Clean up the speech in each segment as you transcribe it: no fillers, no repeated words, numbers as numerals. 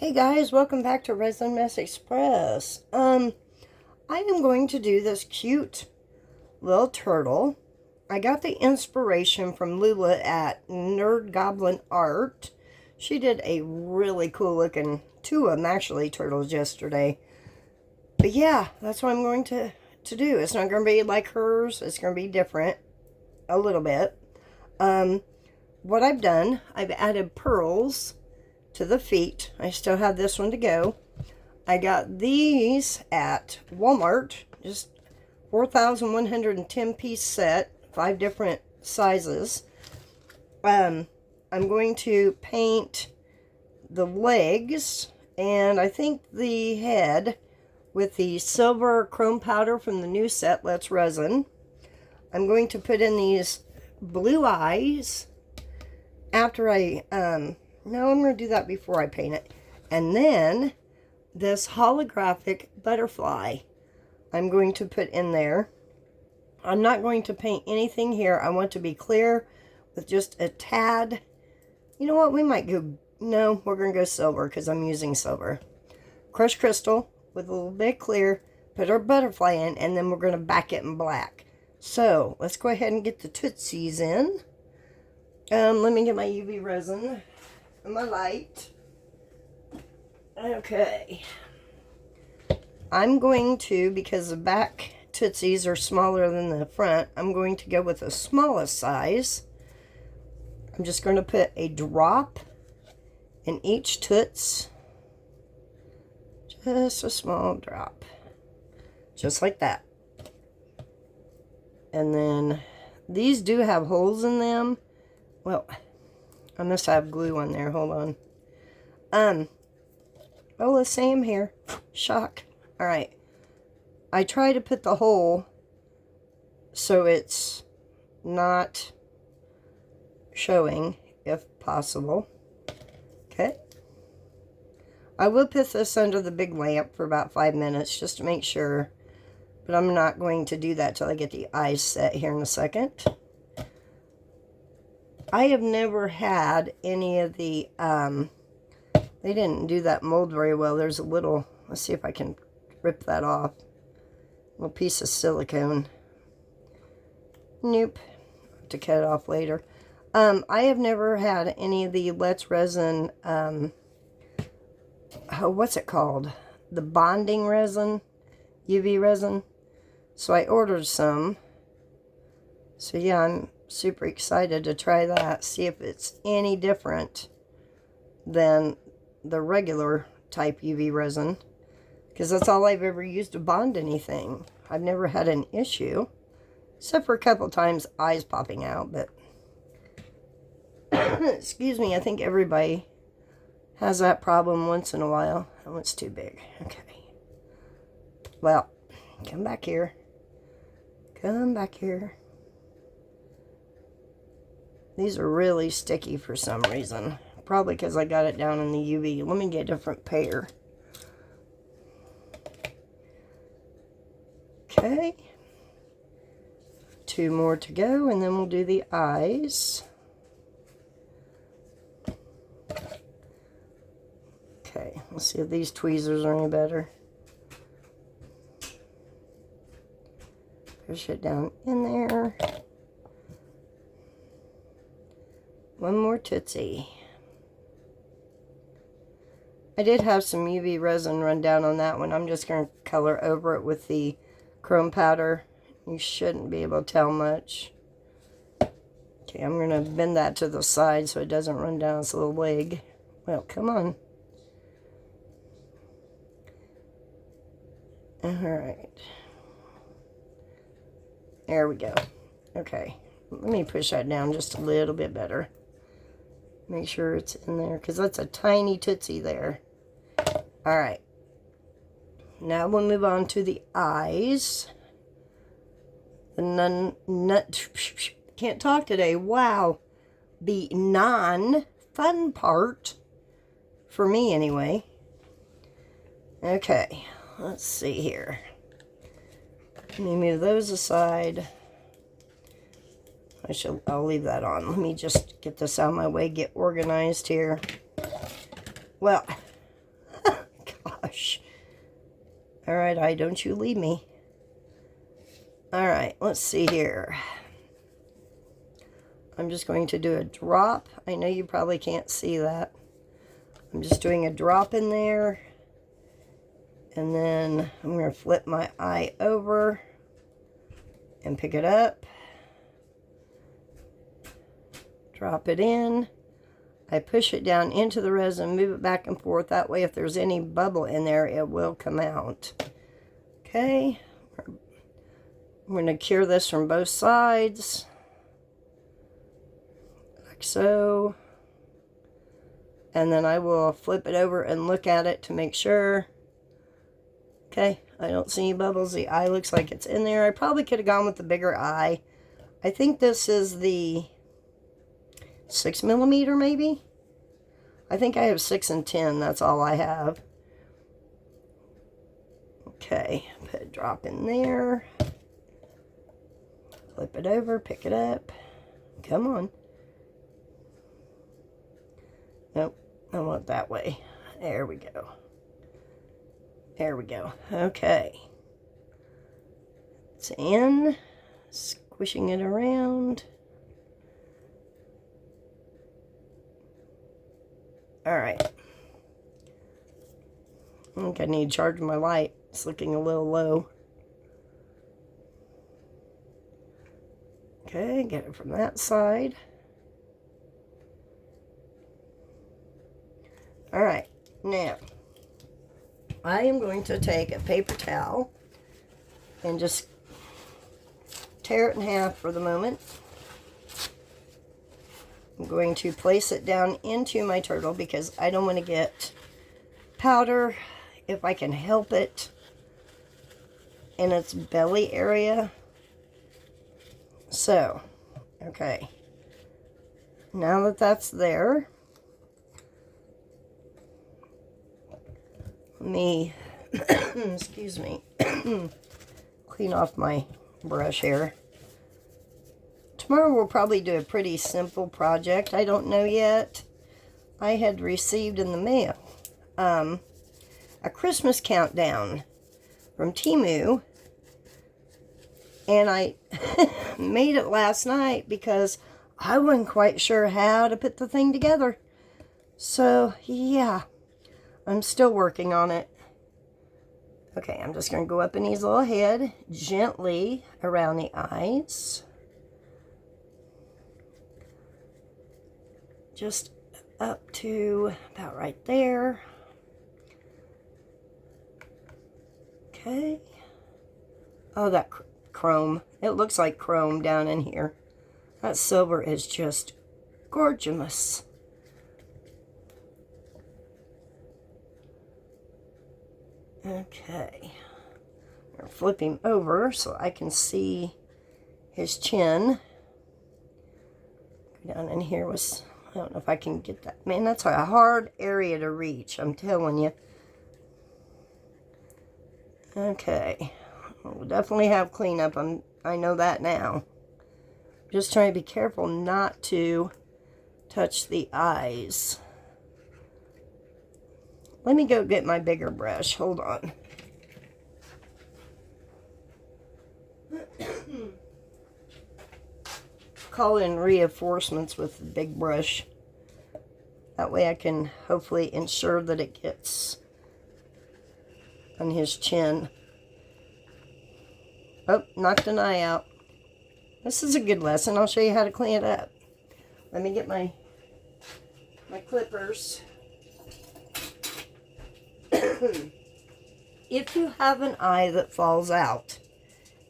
Hey guys, welcome back to Resin Mess Express. I am going to do this cute little turtle. I got the inspiration from Lula at Nerd Goblin Art. She did a really cool looking, two of them actually, turtles yesterday. But yeah, that's what I'm going to do. It's not going to be like hers. It's going to be different a little bit. What I've done, I've added pearls to the feet. I still have this one to go. I got these at Walmart, just 4,110 piece set, 5 different sizes. I'm going to paint the legs and I think the head with the silver chrome powder from the new set, Let's Resin. I'm going to put in these blue eyes after no, I'm going to do that before I paint it. And then this holographic butterfly I'm going to put in there. I'm not going to paint anything here. I want to be clear with just a tad. You know what? We might go, no, we're going to go silver because I'm using silver. Crushed crystal with a little bit clear. Put our butterfly in and then we're going to back it in black. So let's go ahead and get the tootsies in. Let me get my UV resin. My light. Okay. I'm going to, because the back tootsies are smaller than the front, I'm going to go with the smallest size. I'm just going to put a drop in each toots. Just a small drop. Just like that. And then these do have holes in them. Well, I must have glue on there. Hold on. Oh, the same here. Shock. Alright. I try to put the hole so it's not showing, if possible. Okay. I will put this under the big lamp for about 5 minutes just to make sure. But I'm not going to do that till I get the eyes set here in a second. I have never had any of the, they didn't do that mold very well. There's a little, let's see if I can rip that off. A little piece of silicone. Nope. Have to cut it off later. I have never had any of the Let's Resin, what's it called? The bonding resin, UV resin. So I ordered some. So yeah, I'm super excited to try that, see if it's any different than the regular type UV resin, because that's all I've ever used to bond anything. I've never had an issue, except for a couple times eyes popping out, but excuse me, I think everybody has that problem once in a while. That one's too big. Okay, well, come back here. Come back here. These are really sticky for some reason. Probably because I got it down in the UV. Let me get a different pair. Okay. 2 more to go, and then we'll do the eyes. Okay, let's see if these tweezers are any better. Push it down in there. One more tootsie. I did have some UV resin run down on that one. I'm just going to color over it with the chrome powder. You shouldn't be able to tell much. Okay, I'm going to bend that to the side so it doesn't run down its little leg. Well, come on. Alright. There we go. Okay. Let me push that down just a little bit better. Make sure it's in there, because that's a tiny tootsie there. Alright. Now we'll move on to the eyes. The can't talk today. Wow. The non-fun part, for me anyway. Okay. Let's see here. Let me move those aside. I'll leave that on. Let me just get this out of my way, get organized here. Well, eye, don't you leave me. All right, let's see here. I'm just going to do a drop. I know you probably can't see that. I'm just doing a drop in there. And then I'm going to flip my eye over and pick it up. Drop it in. I push it down into the resin, move it back and forth. That way, if there's any bubble in there, it will come out. Okay. I'm going to cure this from both sides. Like so. And then I will flip it over and look at it to make sure. Okay, I don't see any bubbles. The eye looks like it's in there. I probably could have gone with the bigger eye. I think this is the 6mm maybe. I think I have 6 and 10. That's all I have. Okay, put a drop in there. Flip it over, pick it up. Come on. Nope, I want it that way. There we go. There we go. Okay. It's in. Squishing it around. Alright. I think I need to charge my light. It's looking a little low. Okay, get it from that side. Alright, now I am going to take a paper towel and just tear it in half for the moment. I'm going to place it down into my turtle because I don't want to get powder, if I can help it, in its belly area. So, okay. Now that that's there, let me, excuse me, clean off my brush here. Tomorrow we'll probably do a pretty simple project. I don't know yet. I had received in the mail a Christmas countdown from Temu. And I made it last night because I wasn't quite sure how to put the thing together. So, yeah, I'm still working on it. Okay, I'm just going to go up in his little head, gently around the eyes. Just up to about right there. Okay. Oh, that chrome. It looks like chrome down in here. That silver is just gorgeous. Okay. I'll flip him over so I can see his chin. Down in here was, I don't know if I can get that. Man, that's a hard area to reach, I'm telling you. Okay. We'll definitely have cleanup. I know that now. Just trying to be careful not to touch the eyes. Let me go get my bigger brush. Hold on. Call in reinforcements with the big brush. That way I can hopefully ensure that it gets on his chin. Oh, knocked an eye out. This is a good lesson. I'll show you how to clean it up. Let me get my clippers. If you have an eye that falls out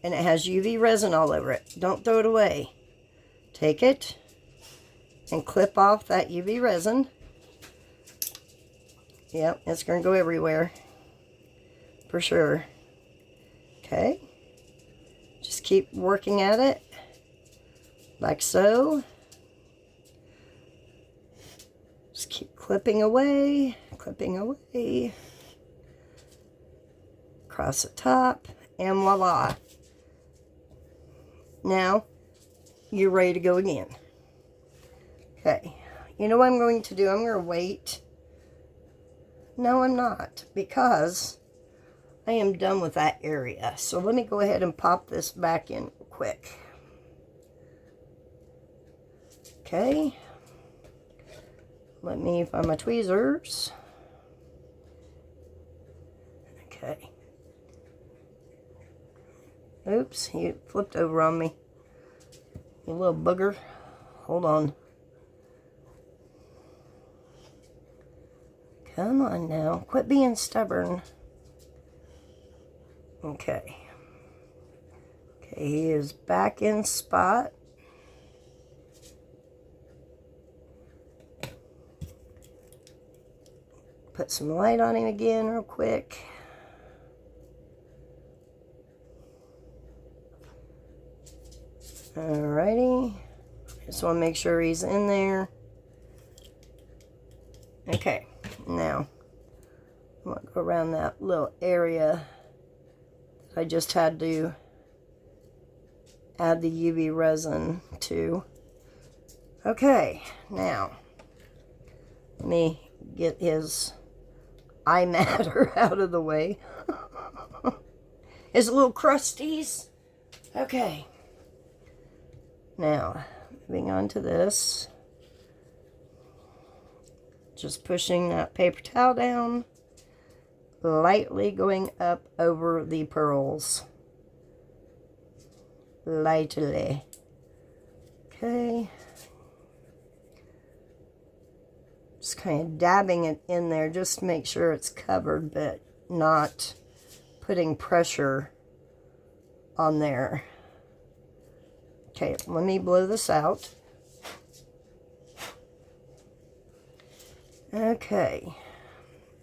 and it has UV resin all over it, don't throw it away. Take it and clip off that UV resin. Yep, it's going to go everywhere. For sure. Okay. Just keep working at it. Like so. Just keep clipping away. Clipping away. Across the top. And voila. Now, you're ready to go again. Okay. You know what I'm going to do? I'm going to wait. No, I'm not. Because I am done with that area. So let me go ahead and pop this back in quick. Okay. Let me find my tweezers. Okay. Oops, he flipped over on me. You little booger. Hold on. Come on now. Quit being stubborn. Okay. Okay, he is back in spot. Put some light on him again real quick. Alrighty. Just want to make sure he's in there. Okay, now I'm going to go around that little area that I just had to add the UV resin to. Okay, now let me get his eye matter out of the way. His little crusties. Okay. Now, moving on to this. Just pushing that paper towel down. Lightly going up over the pearls. Lightly. Okay. Just kind of dabbing it in there just to make sure it's covered, but not putting pressure on there. Okay, let me blow this out. Okay,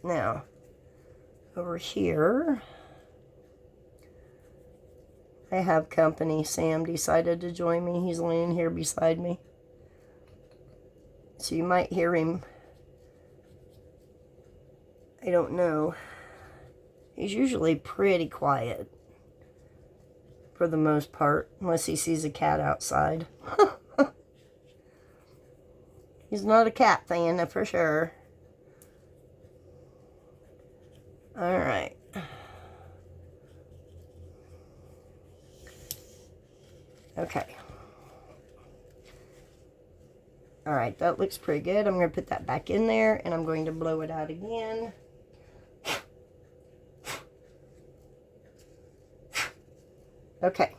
now over here I have company. Sam decided to join me. He's laying here beside me, so you might hear him. I don't know. He's usually pretty quiet for the most part, unless he sees a cat outside. He's not a cat fan, for sure. Alright. Okay. Alright, that looks pretty good. I'm going to put that back in there, and I'm going to blow it out again. Okay.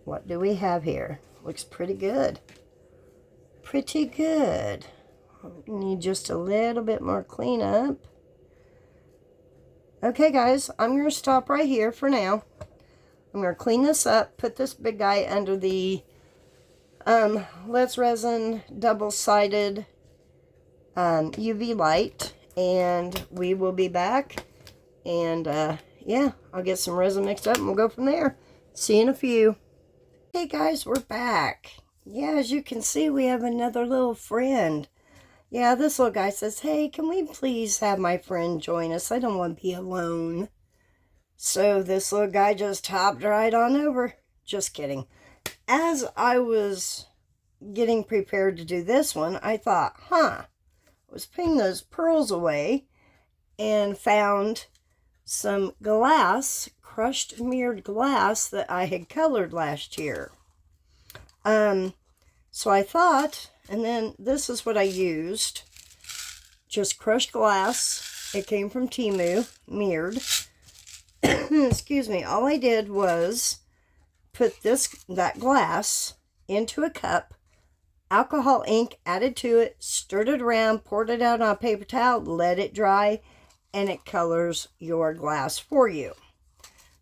What do we have here? Looks pretty good. Pretty good. Need just a little bit more cleanup. Okay, guys, I'm going to stop right here for now. I'm going to clean this up, put this big guy under the Let's Resin double-sided UV light, and we will be back. And yeah, I'll get some resin mixed up and we'll go from there. See you in a few. Hey guys, we're back. Yeah, as you can see, we have another little friend. Yeah, this little guy says, hey, can we please have my friend join us? I don't want to be alone. So this little guy just hopped right on over. Just kidding. As I was getting prepared to do this one, I thought, I was putting those pearls away and found some glass, crushed mirrored glass that I had colored last year. So I thought, and then this is what I used. Just crushed glass. It came from Temu, mirrored. Excuse me. All I did was put that glass into a cup, alcohol ink added to it, stirred it around, poured it out on a paper towel, let it dry, and it colors your glass for you.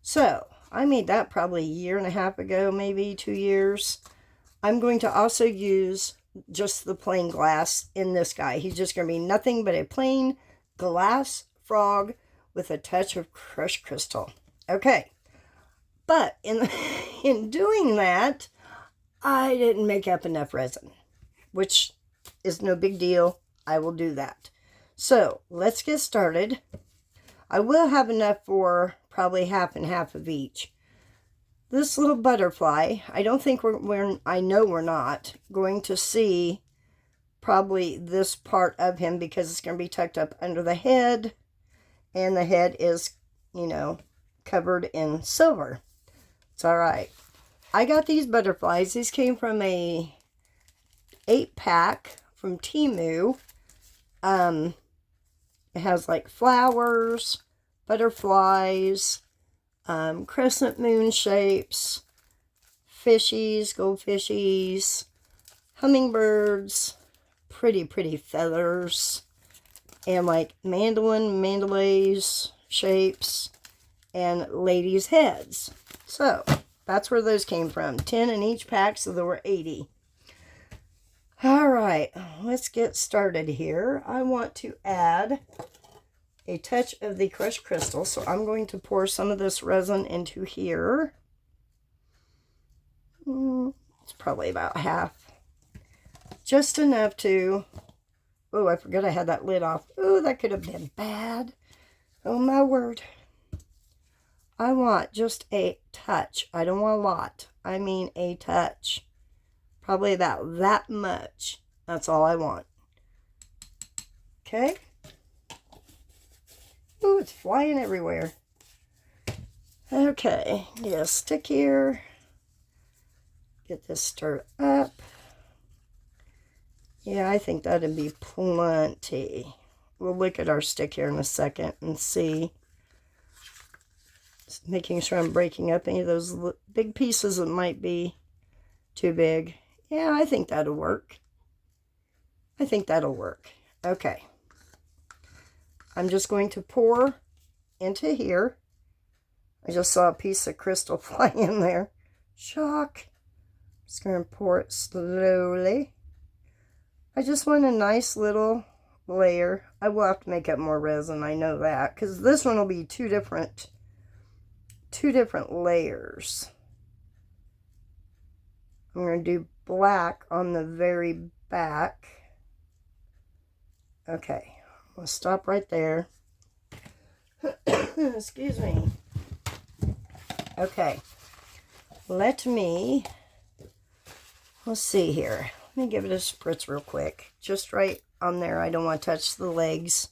So, I made that probably a year and a half ago, maybe 2 years. I'm going to also use just the plain glass in this guy. He's just going to be nothing but a plain glass frog with a touch of crushed crystal. Okay, but in doing that, I didn't make up enough resin, which is no big deal. I will do that. So, let's get started. I will have enough for probably half and half of each. This little butterfly, I don't think I know we're not going to see probably this part of him because it's going to be tucked up under the head And the head is, you know, covered in silver. It's all right. I got these butterflies. These came from a 8-pack from Temu. It has like flowers, butterflies, crescent moon shapes, fishies, goldfishies, hummingbirds, pretty feathers, and like mandalays shapes, and ladies' heads. So that's where those came from. 10 in each pack, so there were 80. All right, let's get started here. I want to add a touch of the crushed crystal, so I'm going to pour some of this resin into here. It's probably about half. Just enough to... Oh, I forgot I had that lid off. Oh, that could have been bad. Oh, my word. I want just a touch. I don't want a lot. I mean a touch. Probably about that much. That's all I want. Okay. Ooh, it's flying everywhere. Okay, get a stick here. Get this stirred up. Yeah, I think that'd be plenty. We'll look at our stick here in a second and see. Just making sure I'm breaking up any of those big pieces that might be too big. Yeah, I think that'll work. I think that'll work. Okay. I'm just going to pour into here. I just saw a piece of crystal fly in there. Shock. Just going to pour it slowly. I just want a nice little layer. I will have to make up more resin, I know that, because this one will be two different layers. I'm going to do black on the very back. Okay, we'll stop right there. Excuse me. Okay, let's see here. Let me give it a spritz real quick. Just right on there. I don't want to touch the legs.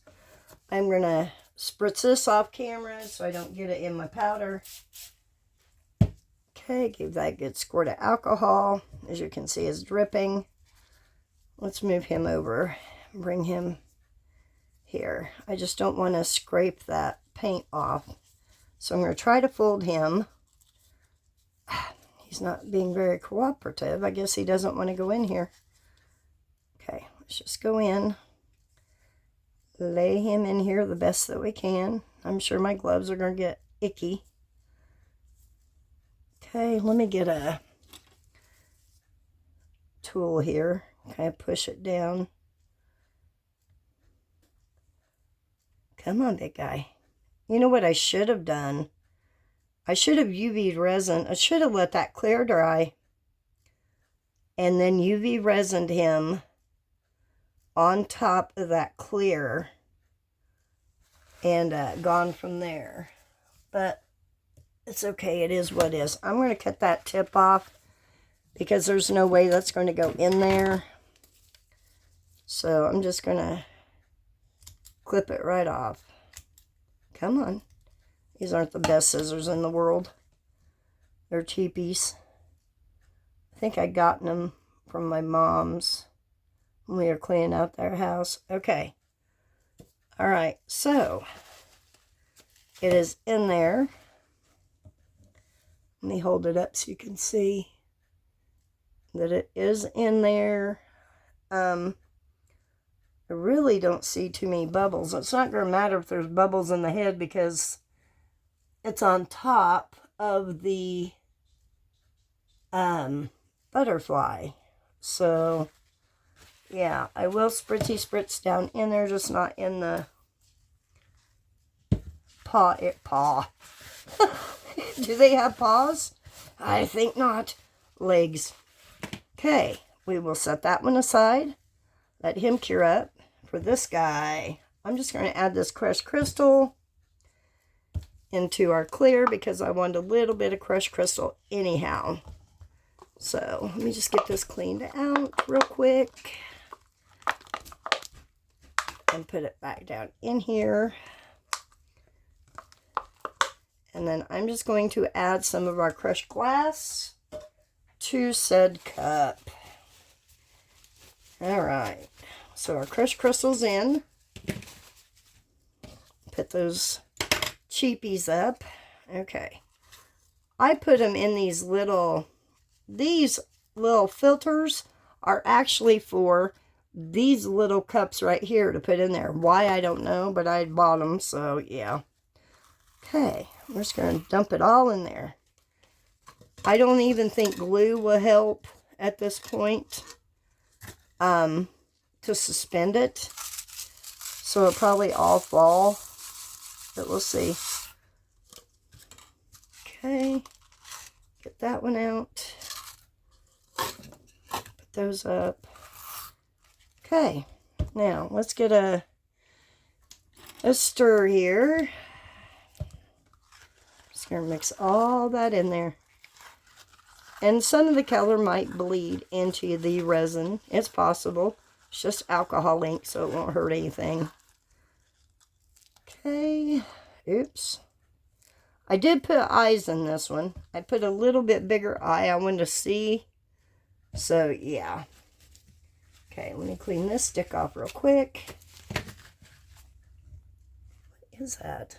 I'm going to spritz this off camera so I don't get it in my powder. Okay, give that a good squirt of alcohol. As you can see, it's dripping. Let's move him over. Bring him here. I just don't want to scrape that paint off. So I'm going to try to fold him. He's not being very cooperative. I guess he doesn't want to go in here. Okay, let's just go in. Lay him in here the best that we can. I'm sure my gloves are going to get icky. Okay, let me get a tool here. Kind of push it down. Come on, big guy. You know what I should have done? I should have UV resin. I should have let that clear dry. And then UV resined him on top of that clear. And gone from there. But it's okay. It is what it is. I'm going to cut that tip off. Because there's no way that's going to go in there. So I'm just going to clip it right off. Come on. These aren't the best scissors in the world. They're cheapies. I think I got them from my mom's when we were cleaning out their house. Okay. All right. So it is in there. Let me hold it up so you can see that it is in there. I really don't see too many bubbles. It's not going to matter if there's bubbles in the head because it's on top of the butterfly. So, yeah, I will spritz down in there, just not in the paw. Do they have paws? I think not. Legs. Okay, we will set that one aside. Let him cure up. For this guy, I'm just going to add this crushed crystal into our clear because I want a little bit of crushed crystal anyhow. So let me just get this cleaned out real quick and put it back down in here. And then I'm just going to add some of our crushed glass to said cup. All right, so our crushed crystals in. Put those cheapies up. Okay. I put them in these little filters are actually for these little cups right here to put in there. Why, I don't know, but I bought them, so yeah. Okay, I'm just going to dump it all in there. I don't even think glue will help at this point to suspend it. So it'll probably all fall, but we'll see. Okay, get that one out. Put those up. Okay, now let's get a stir here. Just going to mix all that in there. And some of the color might bleed into the resin. It's possible. It's just alcohol ink, so it won't hurt anything. Okay, oops. I did put eyes in this one. I put a little bit bigger eye I wanted to see. So, yeah. Okay, let me clean this stick off real quick. What is that?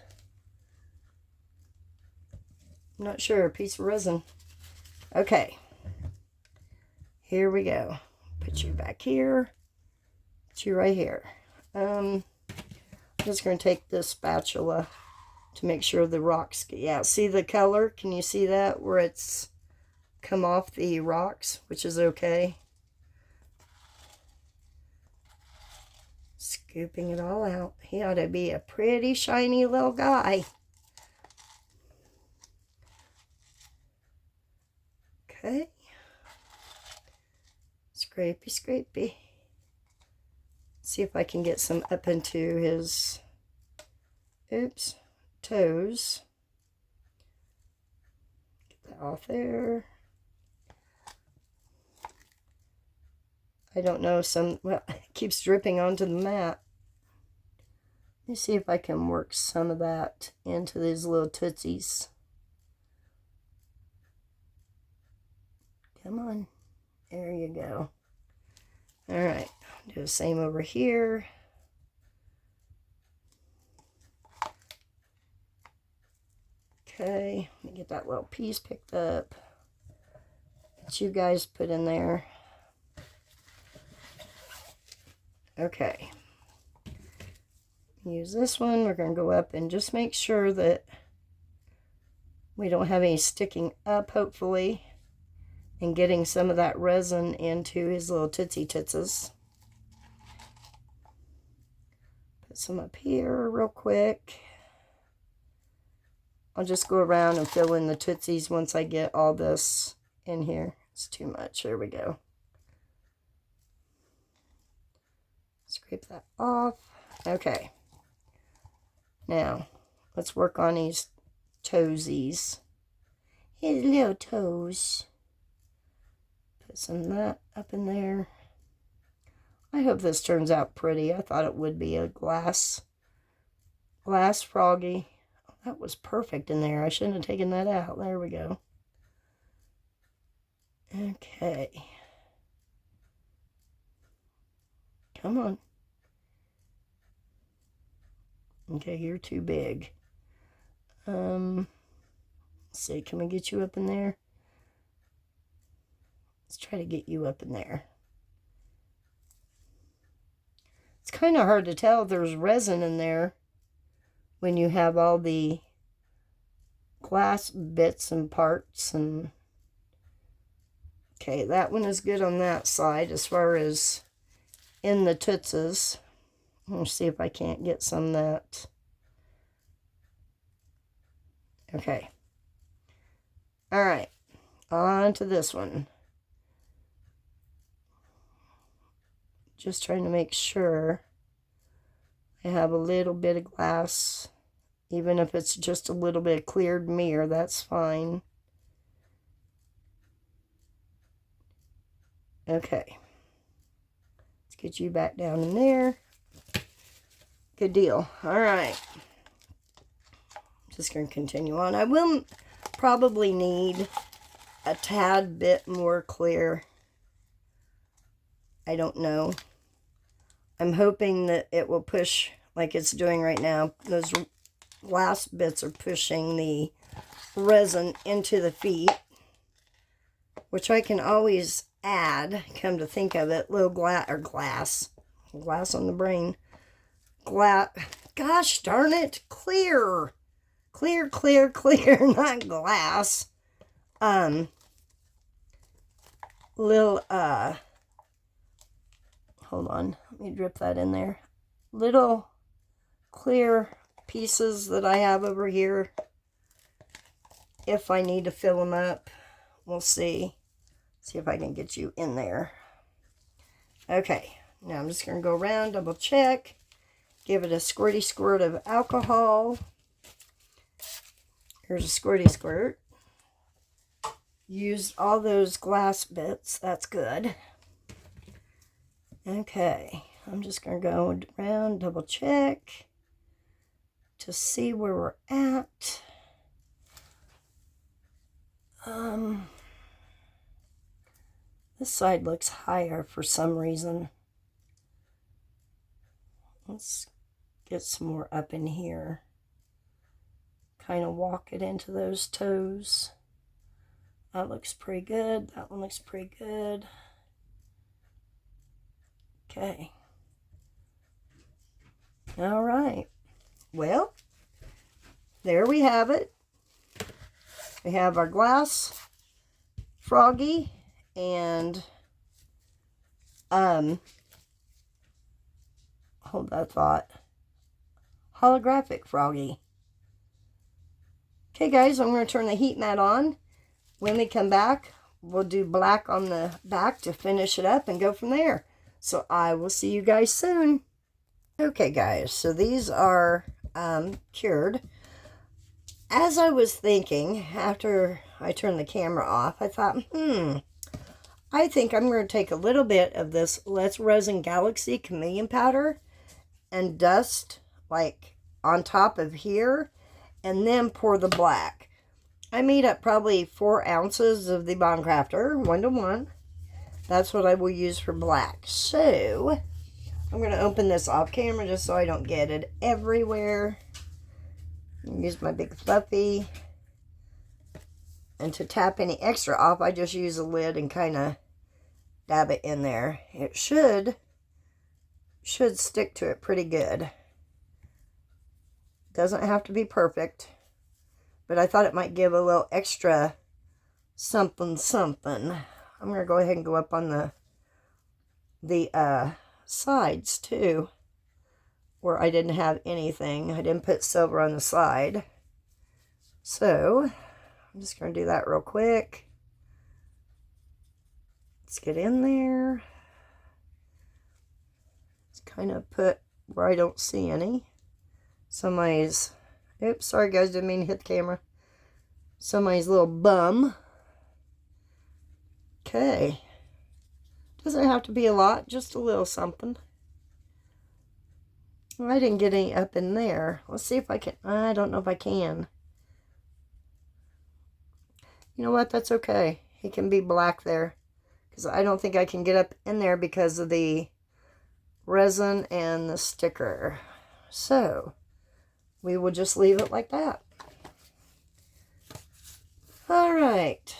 I'm not sure. A piece of resin. Okay. Here we go. Put you back here. Put you right here. I'm just going to take this spatula to make sure the rocks, yeah, see the color? Can you see that where it's come off the rocks, which is okay. Scooping it all out. He ought to be a pretty shiny little guy. Okay. Scrapey, scrapey. See if I can get some up into his, oops, toes. Get that off there. I don't know, well, it keeps dripping onto the mat. Let me see if I can work some of that into these little tootsies. Come on. There you go. All right. Do the same over here. Okay. Let me get that little piece picked up that you guys put in there. Okay. Use this one. We're going to go up and just make sure that we don't have any sticking up, hopefully. And getting some of that resin into his little tootsie titses. Put some up here real quick. I'll just go around and fill in the tootsies once I get all this in here. It's too much. There we go. Scrape that off. Okay. Now, let's work on these toesies. His little toes. Put some of that up in there. I hope this turns out pretty. I thought it would be a glass froggy. Oh, that was perfect in there. I shouldn't have taken that out. There we go. Okay. Come on. Okay, you're too big. Let's see, can we get you up in there? Let's try to get you up in there. It's kind of hard to tell if there's resin in there when you have all the glass bits and parts. And okay, that one is good on that side as far as in the tootses. Let's see if I can't get some of that. Okay. All right. On to this one. Just trying to make sure I have a little bit of glass. Even if it's just a little bit of cleared mirror, that's fine. Okay. Let's get you back down in there. Good deal. All right. Just going to continue on. I will probably need a tad bit more clear. I don't know. I'm hoping that it will push like it's doing right now. Those last bits are pushing the resin into the feet, which I can always add, come to think of it, little glass on the brain. Gosh darn it, clear, not glass. Little, hold on, let me drip that in there. Little clear pieces that I have over here. If I need to fill them up, we'll see. See if I can get you in there. Okay, now I'm just going to go around, double check. Give it a squirty squirt of alcohol. Here's a squirty squirt. Used all those glass bits. That's good. Okay, I'm just going to go around, double check to see where we're at. This side looks higher for some reason. Let's get some more up in here. Kind of walk it into those toes. That looks pretty good. That one looks pretty good. Okay. All right. Well, there we have it. We have our glass Froggie and hold that thought. Holographic Froggie. Okay guys, I'm going to turn the heat mat on. When we come back, we'll do black on the back to finish it up and go from there. So I will see you guys soon. Okay guys, so these are cured. As I was thinking, after I turned the camera off, I thought, I think I'm going to take a little bit of this Let's Resin Galaxy Chameleon Powder and dust like on top of here and then pour the black. I made up probably 4 ounces of the Bond Crafter, 1:1. That's what I will use for black. So, I'm going to open this off camera just so I don't get it everywhere. Use my big fluffy. And to tap any extra off, I just use a lid and kind of dab it in there. It should stick to it pretty good. Doesn't have to be perfect, but I thought it might give a little extra something. I'm going to go ahead and go up on the sides too, where I didn't have anything. I didn't put silver on the side. So, I'm just going to do that real quick. Let's get in there. Let's kind of put where I don't see any. Somebody's, oops, sorry guys, didn't mean to hit the camera. Somebody's little bum. Okay. Doesn't have to be a lot, just a little something. Well, I didn't get any up in there. Let's see if I can, I don't know if I can. You know what, that's okay. He can be black there. Because I don't think I can get up in there because of the resin and the sticker. So, we will just leave it like that. Alright,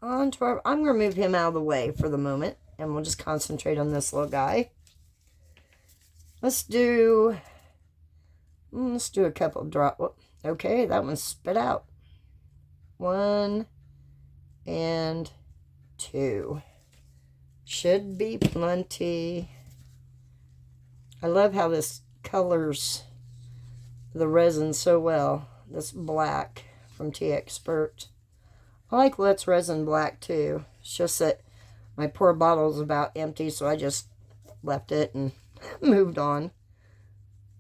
on to our, I'm going to move him out of the way for the moment, and we'll just concentrate on this little guy. Let's do a couple drop, okay, that one's spit out. 1 and 2. Should be plenty. I love how this colors the resin so well. This black from Tea Expert. I like Let's Resin black too. It's just that my poor bottle's about empty, so I just left it and moved on.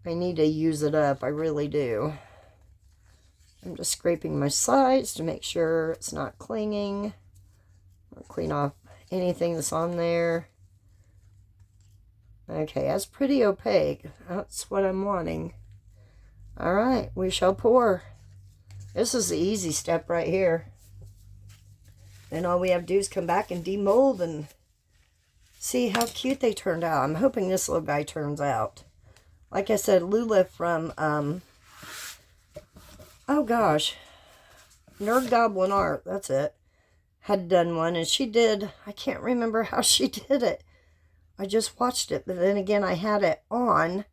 I need to use it up. I really do. I'm just scraping my sides to make sure it's not clinging. I'll clean off anything that's on there. Okay, that's pretty opaque. That's what I'm wanting. Alright, we shall pour. This is the easy step right here. Then all we have to do is come back and demold and see how cute they turned out. I'm hoping this little guy turns out. Like I said, Lula from, oh gosh, Nerd Goblin Art, that's it, had done one. And she did, I can't remember how she did it. I just watched it, but then again, I had it on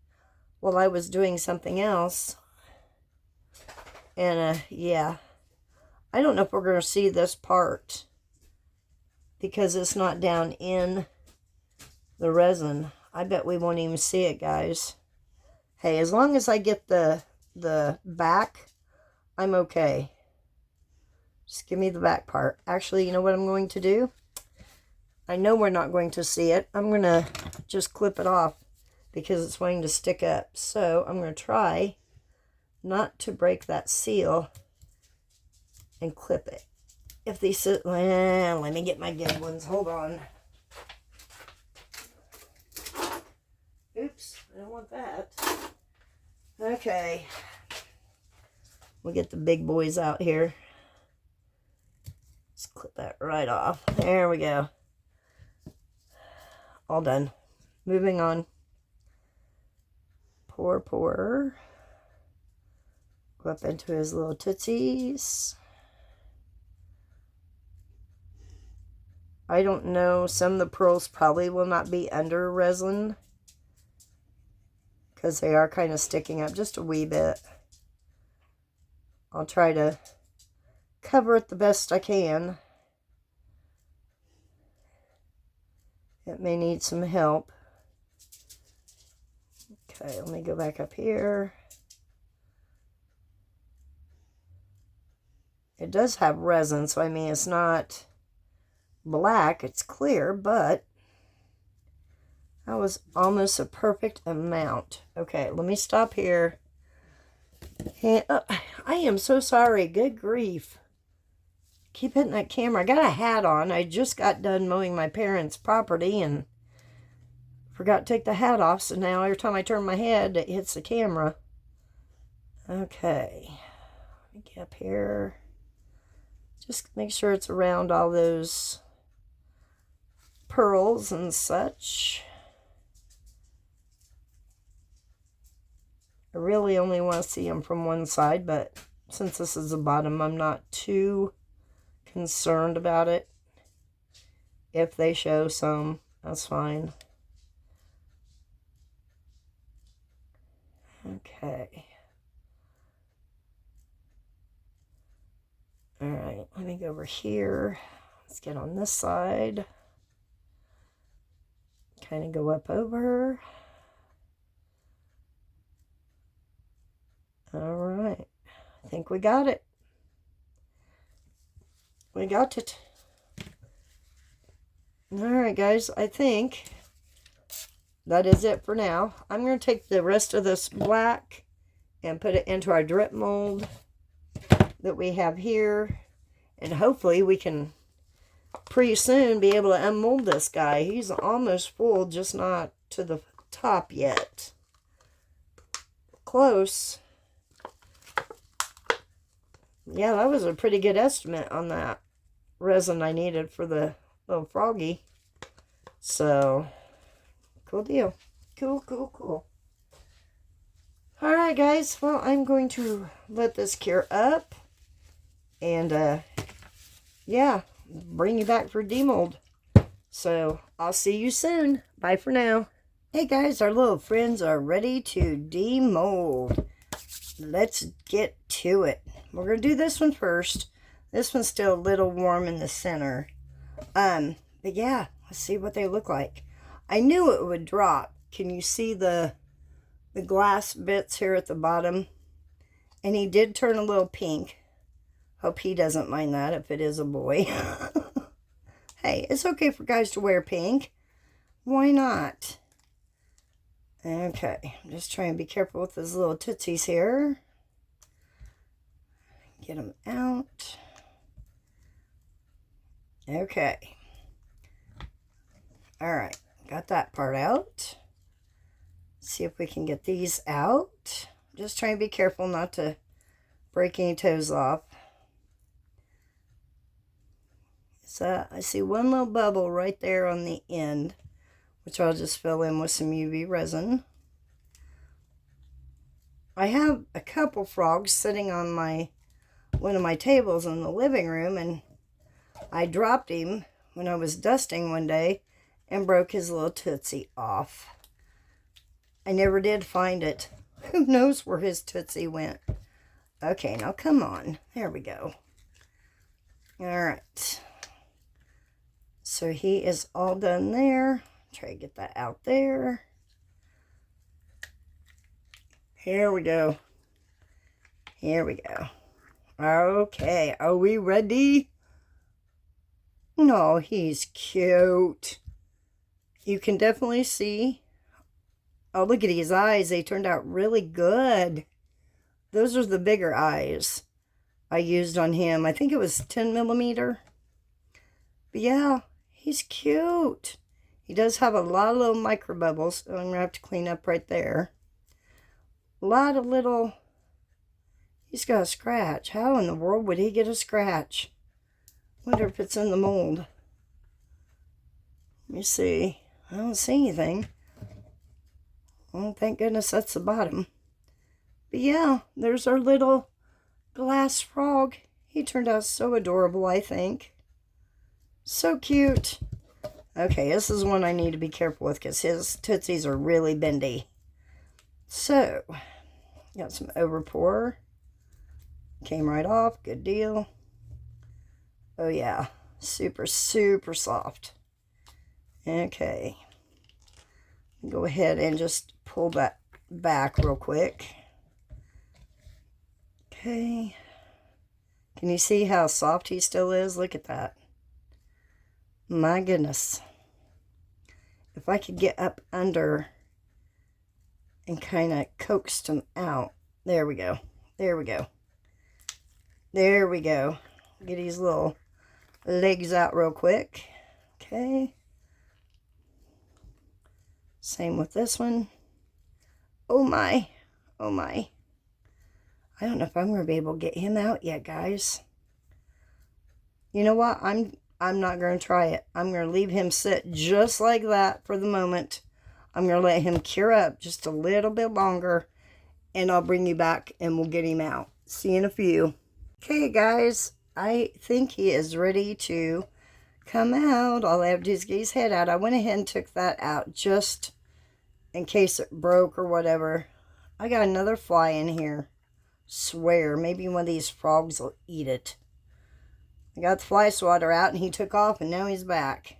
while I was doing something else. And, yeah, I don't know if we're going to see this part because it's not down in the resin. I bet we won't even see it, guys. Hey, as long as I get the back, I'm okay. Just give me the back part. Actually, you know what I'm going to do? I know we're not going to see it. I'm going to just clip it off because it's wanting to stick up. So I'm going to try not to break that seal and clip it. If these, let me get my good ones. Hold on. Oops, I don't want that. Okay. We'll get the big boys out here. Just clip that right off. There we go. All done. Moving on. Pour. Go up into his little tootsies. I don't know. Some of the pearls probably will not be under resin because they are kind of sticking up just a wee bit. I'll try to cover it the best I can. It may need some help. Okay, let me go back up here. It does have resin, so I mean it's not black, it's clear, but that was almost a perfect amount. Okay, let me stop here. And, I am so sorry. Good grief. Keep hitting that camera. I got a hat on. I just got done mowing my parents' property and forgot to take the hat off. So now every time I turn my head, it hits the camera. Okay. Let me get up here. Just make sure it's around all those pearls and such. I really only want to see them from one side, but since this is the bottom, I'm not too concerned about it. If they show some, that's fine. Okay. All right, let me go over here. Let's get on this side. Kind of go up over. All right, I think we got it. We got it. All right, guys, I think that is it for now. I'm going to take the rest of this black and put it into our drip mold that we have here. And hopefully we can pretty soon be able to unmold this guy. He's almost full, just not to the top yet. Close. Yeah, that was a pretty good estimate on that resin I needed for the little froggy. So, cool deal. Cool. Alright, guys. Well, I'm going to let this cure up. And, yeah, bring you back for demold. So, I'll see you soon. Bye for now. Hey, guys. Our little friends are ready to demold. Let's get to it. We're going to do this one first. This one's still a little warm in the center. But yeah, let's see what they look like. I knew it would drop. Can you see the glass bits here at the bottom? And he did turn a little pink. Hope he doesn't mind that if it is a boy. Hey, it's okay for guys to wear pink. Why not? Okay, I'm just trying to be careful with his little tootsies here. Get them out. Okay. All right, got that part out. See if we can get these out. Just trying to be careful not to break any toes off. So I see one little bubble right there on the end, which I'll just fill in with some UV resin. I have a couple frogs sitting on one of my tables in the living room, and I dropped him when I was dusting one day and broke his little tootsie off. I never did find it. Who knows where his tootsie went? Okay, now come on. There we go. All right. So he is all done there. Try to get that out there. Here we go. Here we go. Okay, are we ready? No, he's cute. You can definitely see. Oh, look at his eyes. They turned out really good. Those are the bigger eyes I used on him. I think it was 10 millimeter. But yeah, he's cute. He does have a lot of little micro bubbles. So I'm going to have to clean up right there. A lot of little... He's got a scratch. How in the world would he get a scratch? Wonder if it's in the mold. Let me see. I don't see anything. Oh, thank goodness that's the bottom. But yeah, there's our little glass frog. He turned out so adorable, I think. So cute. Okay, this is one I need to be careful with because his tootsies are really bendy. So, got some overpour. Came right off. Good deal. Oh yeah, super, super soft. Okay. Go ahead and just pull that back real quick. Okay. Can you see how soft he still is? Look at that. My goodness. If I could get up under and kind of coaxed him out. There we go. There we go. There we go. Get his little legs out real quick. Okay. Same with this one. Oh my. Oh my. I don't know if I'm going to be able to get him out yet, guys. You know what? I'm not going to try it. I'm going to leave him sit just like that for the moment. I'm going to let him cure up just a little bit longer. And I'll bring you back and we'll get him out. See you in a few. Okay, guys. I think he is ready to come out. All I have to do is get his head out. I went ahead and took that out just in case it broke or whatever. I got another fly in here. Swear, maybe one of these frogs will eat it. I got the fly swatter out and he took off and now he's back.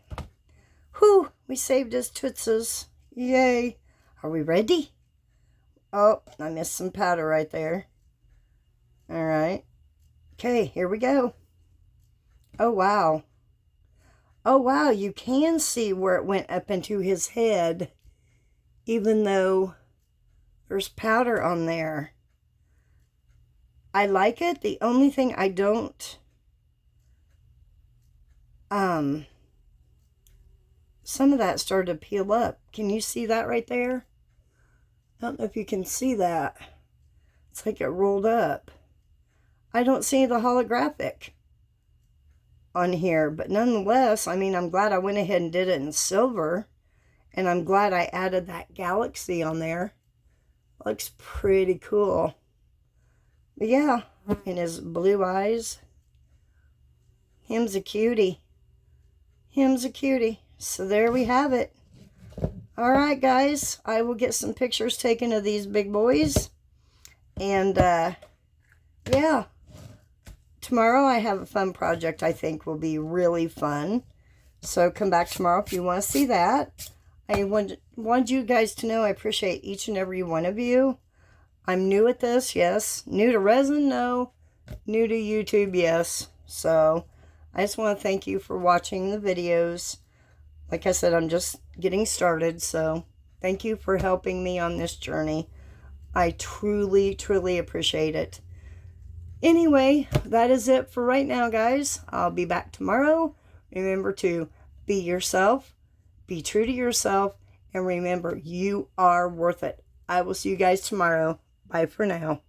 Whew, we saved his tootsies. Yay. Are we ready? Oh, I missed some powder right there. All right. Okay, here we go. Oh, wow. Oh, wow, you can see where it went up into his head, even though there's powder on there. I like it. The only thing I don't, some of that started to peel up. Can you see that right there? I don't know if you can see that. It's like it rolled up. I don't see the holographic on here, but nonetheless, I mean, I'm glad I went ahead and did it in silver, and I'm glad I added that galaxy on there. Looks pretty cool. But yeah, and his blue eyes. Him's a cutie. Him's a cutie. So there we have it. All right, guys, I will get some pictures taken of these big boys. And, yeah. Tomorrow I have a fun project I think will be really fun. So come back tomorrow if you want to see that. I want you guys to know I appreciate each and every one of you. I'm new at this, yes. New to resin, no. New to YouTube, yes. So I just want to thank you for watching the videos. Like I said, I'm just getting started. So thank you for helping me on this journey. I truly, truly appreciate it. Anyway, that is it for right now, guys. I'll be back tomorrow. Remember to be yourself, be true to yourself, and remember, you are worth it. I will see you guys tomorrow. Bye for now.